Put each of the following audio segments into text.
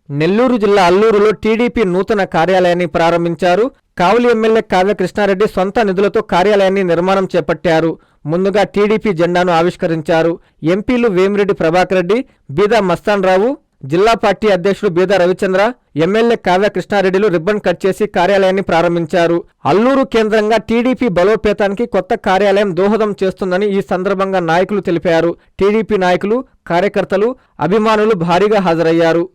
నెల్లూరు జిల్లా అల్లూరులో టీడీపీ నూతన కార్యాలయాన్ని ప్రారంభించారు. కావలి ఎమ్మెల్యే కావ్య కృష్ణారెడ్డి సొంత నిధులతో కార్యాలయాన్ని నిర్మాణం చేపట్టారు. ముందుగా టీడీపీ జెండాను ఆవిష్కరించారు. ఎంపీలు వేమిరెడ్డి ప్రభాకర్ రెడ్డి, బీదా మస్తాన్ రావు, జిల్లా పార్టీ అధ్యక్షుడు బీదా రవిచంద్ర, ఎమ్మెల్యే కావ్య కృష్ణారెడ్డిలు రిబ్బన్ కట్ చేసి కార్యాలయాన్ని ప్రారంభించారు. అల్లూరు కేంద్రంగా టీడీపీ బలోపేతానికి కొత్త కార్యాలయం దోహదం చేస్తుందని ఈ సందర్భంగా నాయకులు తెలిపారు. టీడీపీ నాయకులు, కార్యకర్తలు, అభిమానులు భారీగా హాజరయ్యారు.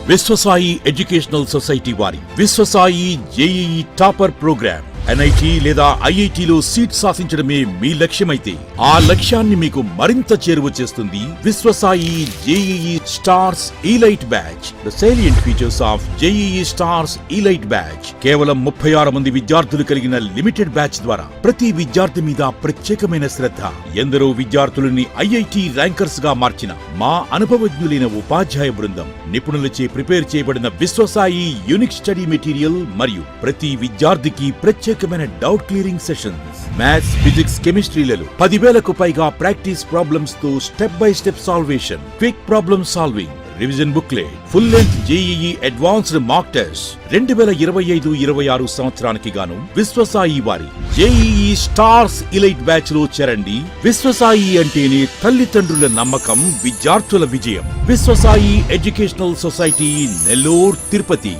విశ్వసాయి ఎడ్యుకేషనల్ సొసైటీ వారి Vishwasai JEE topper programme NIT లేదా ఐఐటిలో సీట్ సాధించడమే మీ లక్ష్యమైతే ఆ లక్ష్యాన్ని మీకు మరింత చేరువ చేస్తుంది Viswasai JEE stars elite batch. The salient features of JEE stars elite batch. కేవలం 36 మంది విద్యార్థులు కలిగిన లిమిటెడ్ బ్యాచ్ ద్వారా ప్రతి విద్యార్థి మీద ప్రత్యేకమైన శ్రద్ధ, ఎందరో విద్యార్థులని ఐఐటి ర్యాంకర్స్ గా మార్చిన మా అనుభవజ్ఞులైన ఉపాధ్యాయ బృందం, నిపుణులచే ప్రిపేర్ చేయబడిన విశ్వసాయి యూనిక్ స్టడీ మెటీరియల్ మరియు ప్రతి విద్యార్థికి ప్రత్యేకమైన doubt clearing sessions, maths, physics, కెమిస్ట్రీలలో 10,000కు పైగా ప్రాక్టీస్ ప్రాబ్లమ్స్ తో step by step solution, quick problem solving, revision booklet, full length JEE advanced mock test. 2025-26 సంవత్సరానికి గాను విశ్వసాయి వారి జేఈఈ స్టార్స్ ఇలైట్ బ్యాచ్ లో చేరండి. విశ్వసాయి అంటేనే తల్లిదండ్రుల నమ్మకం, విద్యార్థుల విజయం. Viswasai educational society, Nellore, Tirupati.